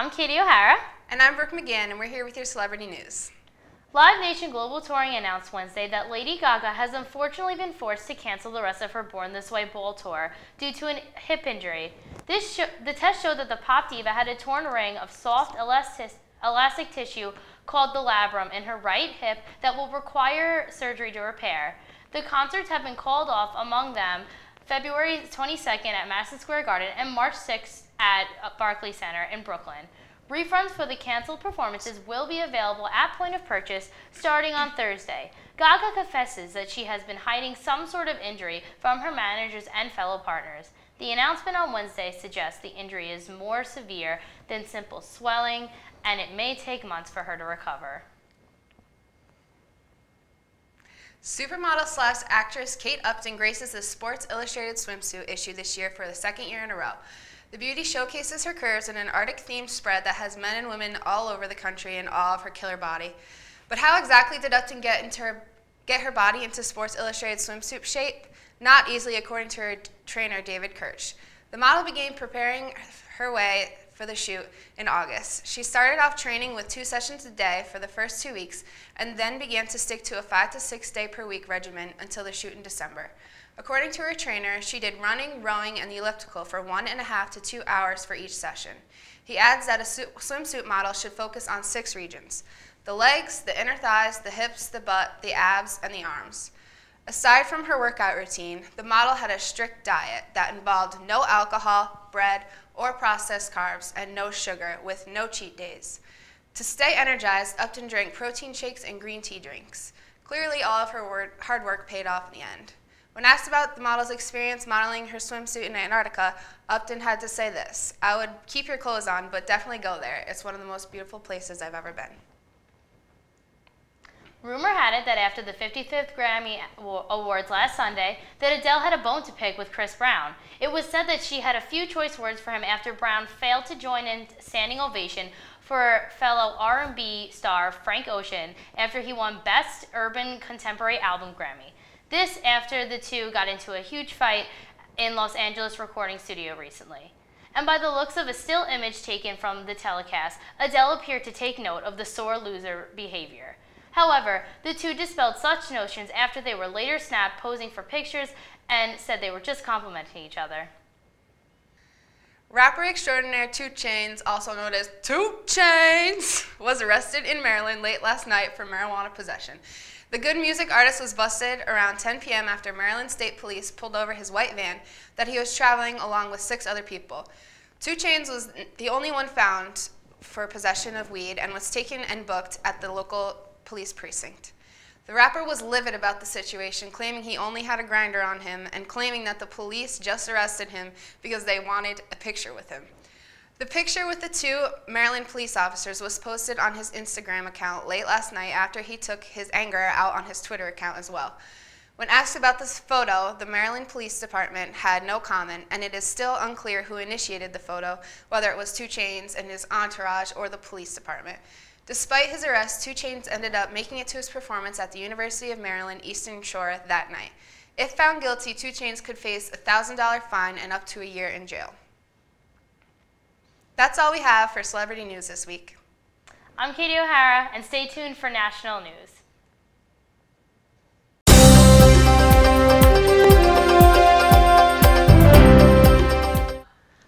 I'm Katie O'Hara. And I'm Brooke McGann, and we're here with your celebrity news. Live Nation Global Touring announced Wednesday that Lady Gaga has unfortunately been forced to cancel the rest of her Born This Way ball tour due to a hip injury. The test showed that the pop diva had a torn ring of soft elastic tissue called the labrum in her right hip that will require surgery to repair. The concerts have been called off, among them February 22nd at Madison Square Garden and March 6th at Barclays Center in Brooklyn. Refunds for the canceled performances will be available at point of purchase starting on Thursday. Gaga confesses that she has been hiding some sort of injury from her managers and fellow partners. The announcement on Wednesday suggests the injury is more severe than simple swelling, and it may take months for her to recover. Supermodel/actress Kate Upton graces the Sports Illustrated swimsuit issue this year for the second year in a row. The beauty showcases her curves in an Arctic-themed spread that has men and women all over the country in awe of her killer body. But how exactly did Upton get her body into Sports Illustrated swimsuit shape? Not easily, according to her trainer, David Kirsch. The model began preparing her way for the shoot in August. She started off training with 2 sessions a day for the first 2 weeks and then began to stick to a 5 to 6 day per week regimen until the shoot in December. According to her trainer, she did running, rowing, and the elliptical for 1.5 to 2 hours for each session. He adds that a swimsuit model should focus on 6 regions: the legs, the inner thighs, the hips, the butt, the abs, and the arms. Aside from her workout routine, the model had a strict diet that involved no alcohol, bread, or processed carbs, and no sugar, with no cheat days. To stay energized, Upton drank protein shakes and green tea drinks. Clearly, all of her hard work paid off in the end. When asked about the model's experience modeling her swimsuit in Antarctica, Upton had to say this: "I would keep your clothes on, but definitely go there. It's one of the most beautiful places I've ever been." Rumor had it that after the 55th Grammy Awards last Sunday, that Adele had a bone to pick with Chris Brown. It was said that she had a few choice words for him after Brown failed to join in standing ovation for fellow R&B star Frank Ocean after he won Best Urban Contemporary Album Grammy. This after the two got into a huge fight in Los Angeles recording studio recently. And by the looks of a still image taken from the telecast, Adele appeared to take note of the sore loser behavior. However, the two dispelled such notions after they were later snapped posing for pictures and said they were just complimenting each other. Rapper extraordinaire 2 Chainz, also known as 2 Chainz, was arrested in Maryland late last night for marijuana possession. The good music artist was busted around 10 p.m. after Maryland State Police pulled over his white van that he was traveling along with 6 other people. 2 Chainz was the only one found for possession of weed and was taken and booked at the local police precinct. The rapper was livid about the situation, claiming he only had a grinder on him and claiming that the police just arrested him because they wanted a picture with him. The picture with the 2 Maryland police officers was posted on his Instagram account late last night after he took his anger out on his Twitter account as well. When asked about this photo, the Maryland Police Department had no comment, and it is still unclear who initiated the photo, whether it was 2 Chainz and his entourage or the police department. Despite his arrest, 2 Chainz ended up making it to his performance at the University of Maryland Eastern Shore that night. If found guilty, 2 Chainz could face a $1,000 fine and up to a year in jail. That's all we have for celebrity news this week. I'm Katie O'Hara, and stay tuned for national news.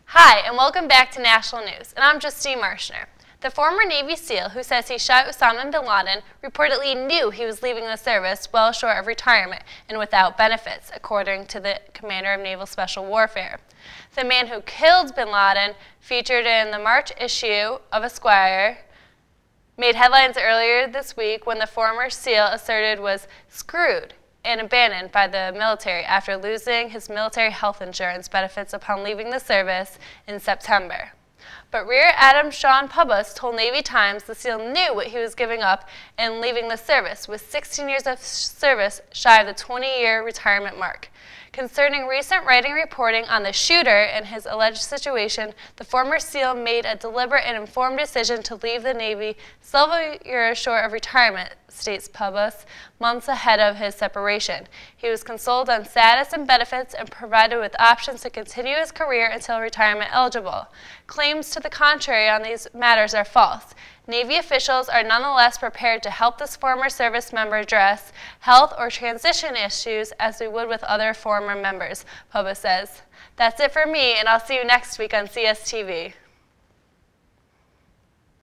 Hi, and welcome back to National News, and I'm Justine Marshner. The former Navy SEAL who says he shot Osama bin Laden reportedly knew he was leaving the service well short of retirement and without benefits, according to the commander of Naval Special Warfare. The man who killed bin Laden, featured in the March issue of Esquire, made headlines earlier this week when the former SEAL asserted was screwed and abandoned by the military after losing his military health insurance benefits upon leaving the service in September. But Rear Admiral Sean Pubbas told Navy Times the SEAL knew what he was giving up in leaving the service, with 16 years of service shy of the 20-year retirement mark. Concerning recent writing reporting on the shooter and his alleged situation, the former SEAL made a deliberate and informed decision to leave the Navy several years short of retirement, states Pubis, months ahead of his separation. He was consulted on status and benefits and provided with options to continue his career until retirement eligible. Claims to the contrary on these matters are false. Navy officials are nonetheless prepared to help this former service member address health or transition issues as we would with other former members, Pubis says. That's it for me, and I'll see you next week on CSTV.